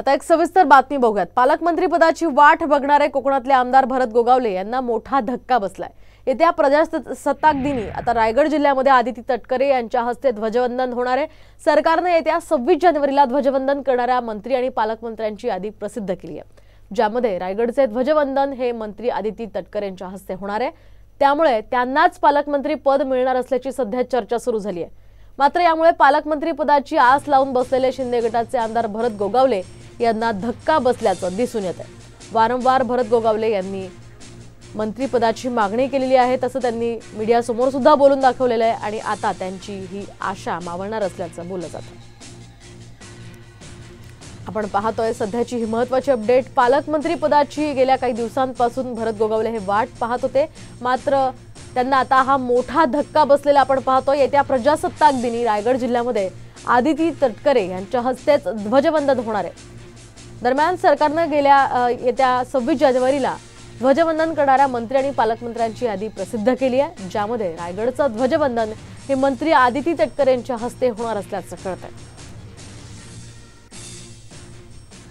आता एक सविस्तर बातमी बघूयात। पालकमंत्री पदाची वाट बघणारे कोकणातले आमदार भरत गोगावले यांना मोठा धक्का बसलाय। येत्या प्रजासत्ताक दिनी आता रायगड जिल्ह्यामध्ये आदिती तटकरे यांच्या हस्ते ध्वजवंदन होणार आहे। सरकारने येत्या 26 जानेवारीला ध्वजवंदन करणाऱ्या मंत्री आणि पालकमंत्र्यांची यादी प्रसिद्ध केली आहे, ज्यामध्ये रायगडचे ध्वजवंदन हे मंत्री आदिती तटकरे यांच्या हस्ते होणार आहे। त्यामुळे त्यांनाच पालकमंत्री पद मिळणार असल्याची सध्या चर्चा सुरू झाली आहे। मात्र यामुळे पालकमंत्री पदाची आस लावून बसलेले शिंदे गटाचे आमदार भरत गोगावले यांना धक्का बसल्याचं दिसून येत आहे। वारंवार भरत गोगावले यांनी मंत्रिपदाची मागणी केलेली आहे, तसं त्यांनी मीडियासमोर सुद्धा बोलून दाखवलेलं आहे आणि आता त्यांची ही आशा मावळणार असल्याचं बोललं जातं। आपण पाहतोय सध्याची ही महत्त्वाची अपडेट। पालकमंत्री पदाची गेल्या काही दिवसांपासून भरत गोगावले हे वाट पाहत होते, मात्र त्यांना आता हा मोठा धक्का बसलेला आपण पाहतोय। येत्या प्रजासत्ताक दिनी रायगड जिल्ह्यामध्ये आदिती तटकरे यांच्या हस्तेच ध्वजवंदन होणार आहे। दरम्यान सरकारने येत्या 26 जानेवारीला ध्वजवंदन करणाऱ्या मंत्री आणि पालकमंत्र्यांची यादी प्रसिद्ध केली आहे, ज्यामध्ये रायगडचं ध्वजवंदन हे मंत्री आदिती तटकरे यांच्या हस्ते होणार असल्याचं कळतंय।